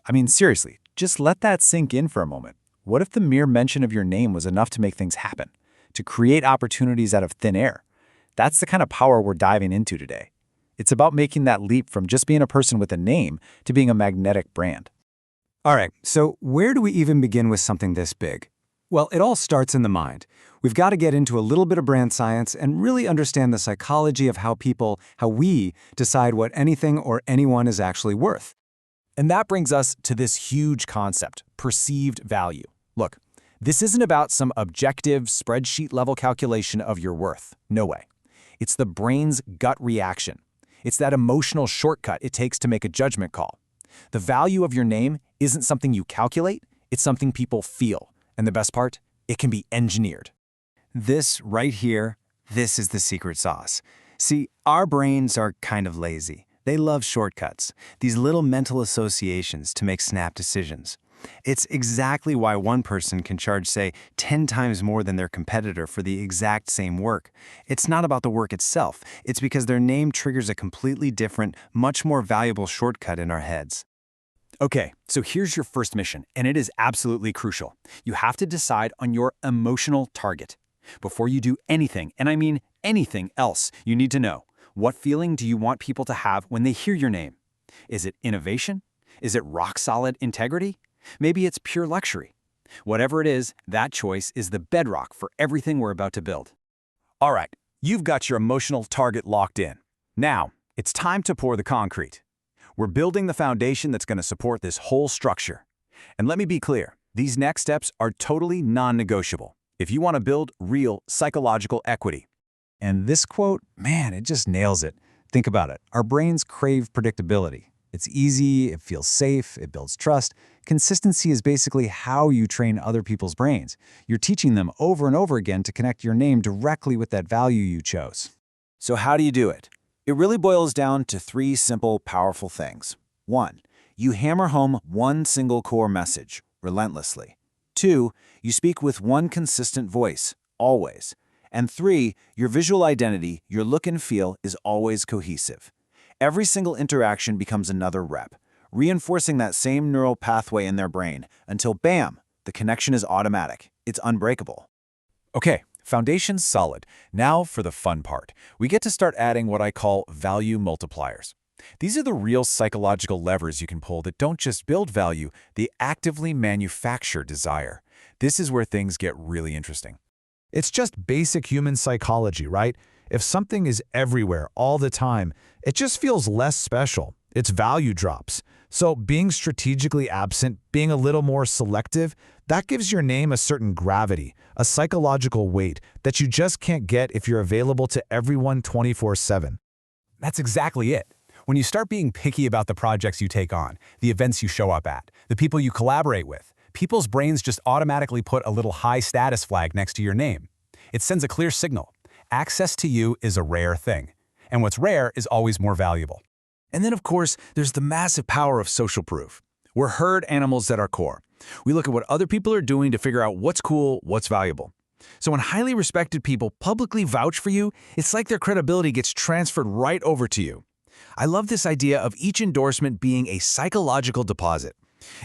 I mean, seriously, just let that sink in for a moment. What if the mere mention of your name was enough to make things happen, to create opportunities out of thin air? That's the kind of power we're diving into today. It's about making that leap from just being a person with a name to being a magnetic brand. All right, so where do we even begin with something this big? Well, it all starts in the mind. We've got to get into a little bit of brand science and really understand the psychology of how we decide what anything or anyone is actually worth. And that brings us to this huge concept, perceived value. Look, this isn't about some objective spreadsheet-level calculation of your worth. No way. It's the brain's gut reaction. It's that emotional shortcut it takes to make a judgment call. The value of your name isn't something you calculate, it's something people feel. And the best part, it can be engineered. This right here, this is the secret sauce. See, our brains are kind of lazy. They love shortcuts, these little mental associations to make snap decisions. It's exactly why one person can charge, say, 10 times more than their competitor for the exact same work. It's not about the work itself. It's because their name triggers a completely different, much more valuable shortcut in our heads. Okay, so here's your first mission, and it is absolutely crucial. You have to decide on your emotional target. Before you do anything, and I mean anything else, you need to know, what feeling do you want people to have when they hear your name? Is it innovation? Is it rock-solid integrity? Maybe it's pure luxury. Whatever it is, that choice is the bedrock for everything we're about to build. All right, you've got your emotional target locked in. Now, it's time to pour the concrete. We're building the foundation that's going to support this whole structure. And let me be clear, these next steps are totally non-negotiable if you want to build real psychological equity. And this quote, man, it just nails it. Think about it. Our brains crave predictability. It's easy, it feels safe, it builds trust. Consistency is basically how you train other people's brains. You're teaching them over and over again to connect your name directly with that value you chose. So how do you do it? It really boils down to three simple, powerful things. 1, you hammer home one single core message, relentlessly. 2, you speak with one consistent voice, always. And 3, your visual identity, your look and feel, is always cohesive. Every single interaction becomes another rep, reinforcing that same neural pathway in their brain until, bam, the connection is automatic. It's unbreakable. Okay, foundation's solid. Now for the fun part. We get to start adding what I call value multipliers. These are the real psychological levers you can pull that don't just build value, they actively manufacture desire. This is where things get really interesting. It's just basic human psychology, right? If something is everywhere all the time, it just feels less special. Its value drops. So being strategically absent, being a little more selective, that gives your name a certain gravity, a psychological weight that you just can't get if you're available to everyone 24/7. That's exactly it. When you start being picky about the projects you take on, the events you show up at, the people you collaborate with, people's brains just automatically put a little high status flag next to your name. It sends a clear signal. Access to you is a rare thing. And what's rare is always more valuable. And then, of course, there's the massive power of social proof. We're herd animals at our core. We look at what other people are doing to figure out what's cool, what's valuable. So when highly respected people publicly vouch for you, it's like their credibility gets transferred right over to you. I love this idea of each endorsement being a psychological deposit.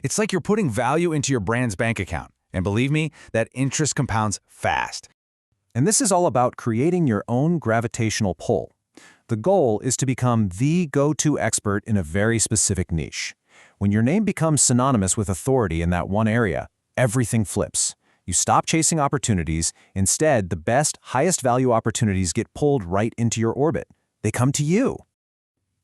It's like you're putting value into your brand's bank account. And believe me, that interest compounds fast. And this is all about creating your own gravitational pull. The goal is to become the go-to expert in a very specific niche. When your name becomes synonymous with authority in that one area, everything flips. You stop chasing opportunities. Instead, the best, highest value opportunities get pulled right into your orbit. They come to you.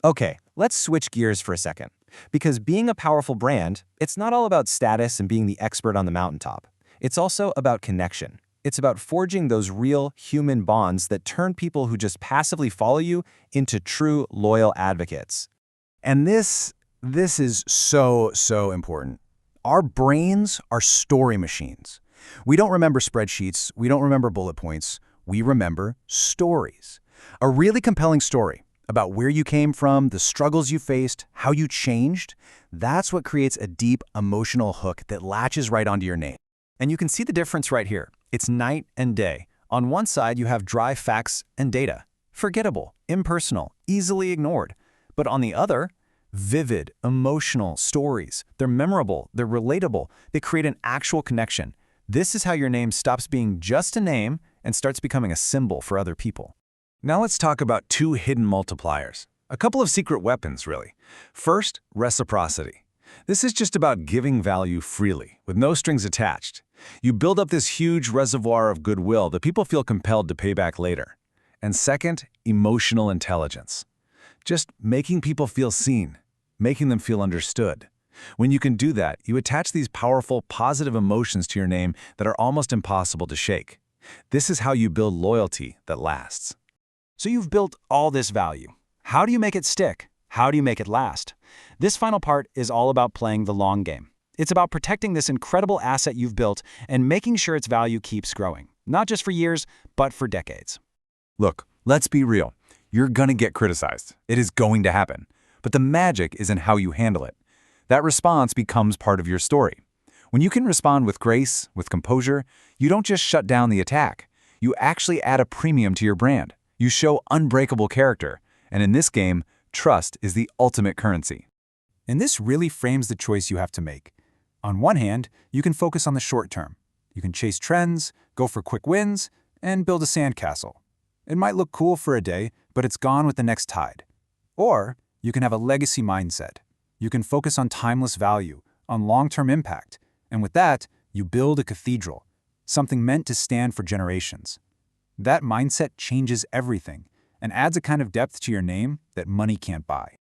Okay, let's switch gears for a second. Because being a powerful brand, it's not all about status and being the expert on the mountaintop. It's also about connection. It's about forging those real human bonds that turn people who just passively follow you into true loyal advocates. And this is so important. Our brains are story machines. We don't remember spreadsheets, we don't remember bullet points, we remember stories. A really compelling story about where you came from, the struggles you faced, how you changed, that's what creates a deep emotional hook that latches right onto your name. And you can see the difference right here. It's night and day. On one side, you have dry facts and data. Forgettable, impersonal, easily ignored. But on the other, Vivid, emotional stories. They're memorable, they're relatable, they create an actual connection. This is how your name stops being just a name and starts becoming a symbol for other people. Now let's talk about two hidden multipliers. A couple of secret weapons, really. First, reciprocity. This is just about giving value freely, with no strings attached. You build up this huge reservoir of goodwill that people feel compelled to pay back later. And second, emotional intelligence. Just making people feel seen, making them feel understood. When you can do that, you attach these powerful, positive emotions to your name that are almost impossible to shake. This is how you build loyalty that lasts. So you've built all this value. How do you make it stick? How do you make it last? This final part is all about playing the long game. It's about protecting this incredible asset you've built and making sure its value keeps growing, not just for years, but for decades. Look, let's be real. You're gonna get criticized. It is going to happen. But the magic is in how you handle it. That response becomes part of your story. When you can respond with grace, with composure, you don't just shut down the attack. You actually add a premium to your brand. You show unbreakable character. And in this game, trust is the ultimate currency. And this really frames the choice you have to make. On one hand, you can focus on the short term. You can chase trends, go for quick wins, and build a sandcastle. It might look cool for a day, but it's gone with the next tide. Or you can have a legacy mindset. You can focus on timeless value, on long-term impact, and with that, you build a cathedral, something meant to stand for generations. That mindset changes everything and adds a kind of depth to your name that money can't buy.